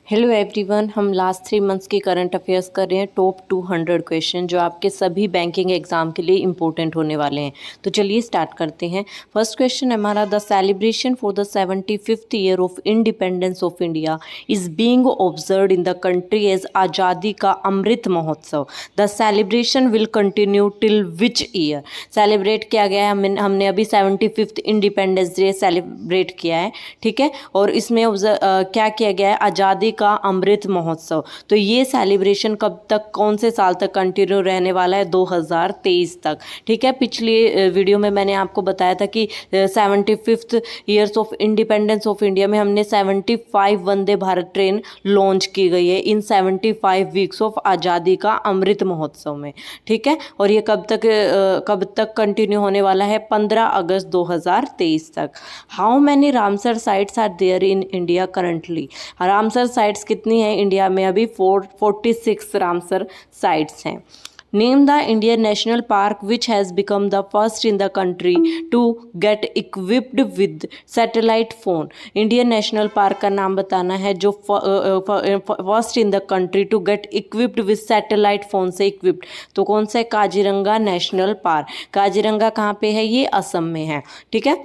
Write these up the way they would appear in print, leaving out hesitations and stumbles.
Hello everyone, हम last 3 months की current affairs कर रहे हैं। टॉप 200 क्वेश्चन जो आपके सभी बैंकिंग एग्जाम के लिए इंपॉर्टेंट होने वाले हैं। तो चलिए स्टार्ट करते हैं। फर्स्ट क्वेश्चन है हमारा, the celebration for the 75th year of independence of India is being observed in the country as Azadi Ka Amrit Mahotsav. The celebration will continue till which year. Celebrate किया गया है, हमने अभी 75th इंडिपेंडेंस डे सेलिब्रेट किया है, ठीक है। और इसमें क्या किया गया है, आज़ादी का अमृत महोत्सव। तो ये सेलिब्रेशन कब तक, कौन से साल तक कंटिन्यू रहने वाला है? 2023 तक, ठीक है। पिछली वीडियो में मैंने आपको बताया था कि 75th years of independence of India में हमने 75 वंदे भारत ट्रेन लॉन्च की गई है इन 75 वीक्स ऑफ आज़ादी का अमृत महोत्सव में, ठीक है। और ये कब तक कंटिन्यू होने वाला है? 15 अगस्त 2023 तक। How many Ramsar sites are there in India currently? Ramsar sites कितनी है इंडिया में? अभी 46 रामसर साइट्स हैं। Name the Indian national park which has become the first in the country to get equipped with satellite phone. Indian national park का नाम बताना है जो first in the country to get equipped with satellite phone से equipped. तो कौन सा है? Kaziranga national park. काजीरंगा कहाँ पे है? ये असम में है, ठीक है।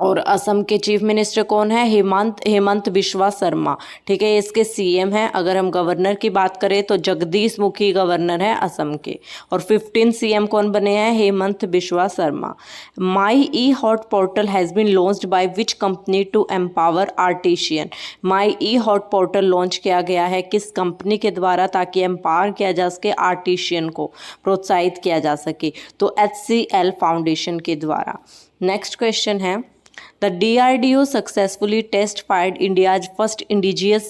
और असम के चीफ मिनिस्टर कौन है? हेमंत बिश्वा शर्मा, ठीक है। इसके सीएम हैं। अगर हम गवर्नर की बात करें तो जगदीश मुखी गवर्नर है असम के। और 15 सीएम कौन बने हैं? Hemant Biswa Sarma. My e haat portal has been launched by which company to empower artisan. My e haat portal launch किया गया है किस कंपनी के द्वारा, ताकि एम्पावर किया जा सके आर्टिशियन को, प्रोत्साहित किया जा सके? तो HCL फाउंडेशन के द्वारा। नेक्स्ट क्वेश्चन है, The DRDO successfully test-fired India's first indigenous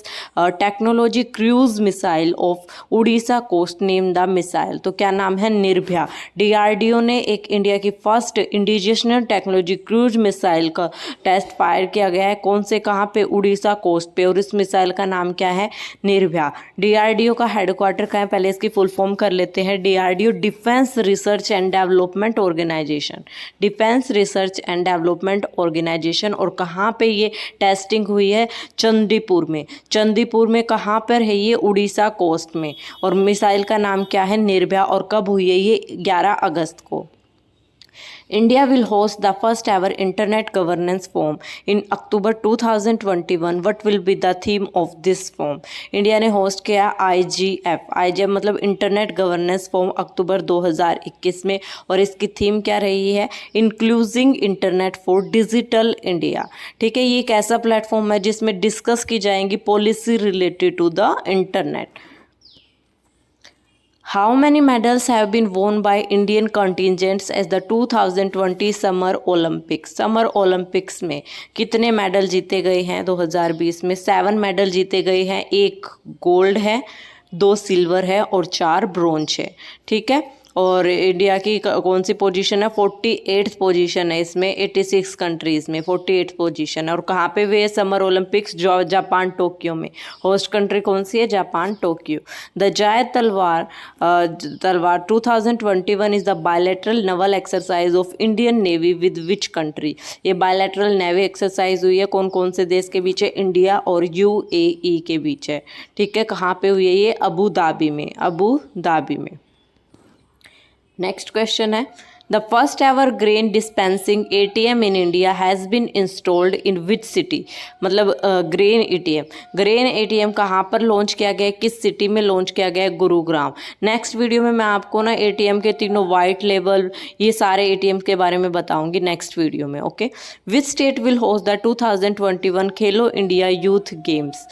technology cruise missile of Odisha coast. Name the missile. तो क्या नाम है? निर्भया। DRDO ने एक इंडिया की first indigenous technology cruise missile का टेस्ट फायर किया गया है। कौन से, कहाँ पे? उड़ीसा कोस्ट पे। और इस मिसाइल का नाम क्या है? निर्भया। DRDO का हेडक्वार्टर कहाँ है? पहले इसकी फुल फॉर्म कर लेते हैं। DRDO defence research and development organisation. Defence research and development organisation. और कहाँ पे ये टेस्टिंग हुई है? चंदीपुर में। चंदीपुर में कहाँ पर है ये? उड़ीसा कोस्ट में। और मिसाइल का नाम क्या है? निर्भया। और कब हुई है ये? 11 अगस्त को। India will host the first ever Internet Governance Forum in October 2021. What will be the theme of this forum? India ने होस्ट किया IGF मतलब इंटरनेट गवर्नेंस फोरम अक्टूबर 2021 में। और इसकी थीम क्या रही है? Including internet for digital India, ठीक है। ये एक ऐसा प्लेटफॉर्म है जिसमें डिस्कस की जाएंगी policy related to the internet. How many medals have been won by Indian contingents as the 2020 Summer Olympics? Summer Olympics में कितने मेडल जीते गए हैं? 2020 में 7 मेडल जीते गए हैं। 1 गोल्ड है, 2 सिल्वर है और 4 ब्रोंज है, ठीक है। और इंडिया की कौन सी पोजीशन है? 48th पोजीशन है इसमें। 86 कंट्रीज़ में 48th पोजीशन है। और कहाँ पे हुए समर ओलंपिक्स? जापान, टोक्यो में। होस्ट कंट्री कौन सी है? Japan, Tokyo. द जय तलवार 2021 is the bilateral Naval exercise of Indian navy with which country? ये बायलैटरल नेवी एक्सरसाइज हुई है कौन कौन से देश के बीच है? इंडिया और UAE के बीच है, ठीक है। कहाँ पे हुई है ये? अबू धाबी में। अबू धाबी में। नेक्स्ट क्वेश्चन है, the first ever grain dispensing ATM in India has been installed in which city? मतलब ग्रेन ATM कहाँ पर लॉन्च किया गया है? किस सिटी में लॉन्च किया गया है? गुरुग्राम। नेक्स्ट वीडियो में मैं आपको ना ATM के तीनों वाइट लेबल, ये सारे ATM के बारे में बताऊंगी नेक्स्ट वीडियो में, okay. Which state will host the 2021 Khelo India youth games?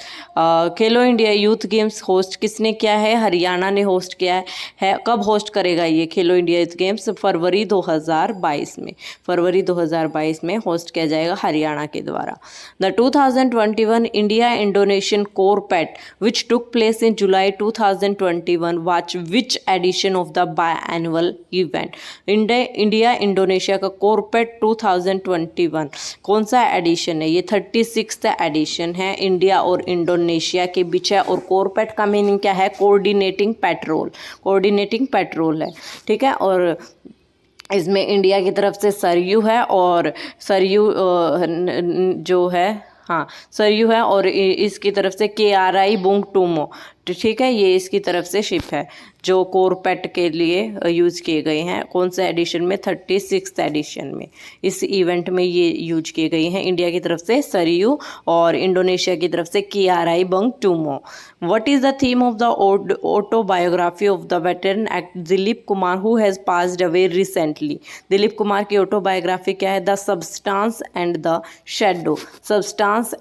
Khelo India youth games host किसने किया है? हरियाणा ने होस्ट किया है। कब होस्ट करेगा ये खेलो इंडिया यूथ गेम्स? फरवरी 2022 में। फरवरी 2022 में होस्ट किया जाएगा हरियाणा के द्वारा। The 2021 India Indonesian CORPAT which took place in July 2021 was which edition of the biannual event? India Indonesia का कोरपेट 2021 कौन सा एडिशन है? ये 36th एडिशन है। इंडिया और इंडोनेशिया के बीच है। और कोरपेट का मीनिंग क्या है? Coordinating petrol. कोऑर्डिनेटिंग पेट्रोल है, ठीक है। और इसमें इंडिया की तरफ से सरयू है और सरयू जो है हाँ सरयू है, और इसकी तरफ से KRI बुंग टूमो, तो ठीक है, ये इसकी तरफ से शिप है जो कोरपेट के लिए यूज किए गए हैं। कौन सा एडिशन में? 36th एडिशन में इस इवेंट में ये यूज किए गए हैं। इंडिया की तरफ से सरयू और इंडोनेशिया की तरफ से KRI Bung Tomo. What is the theme of the autobiography of the veteran actor Dilip Kumar who has passed away recently? Dilip Kumar की ऑटोबायोग्राफी क्या है? The substance and the shadow. Substance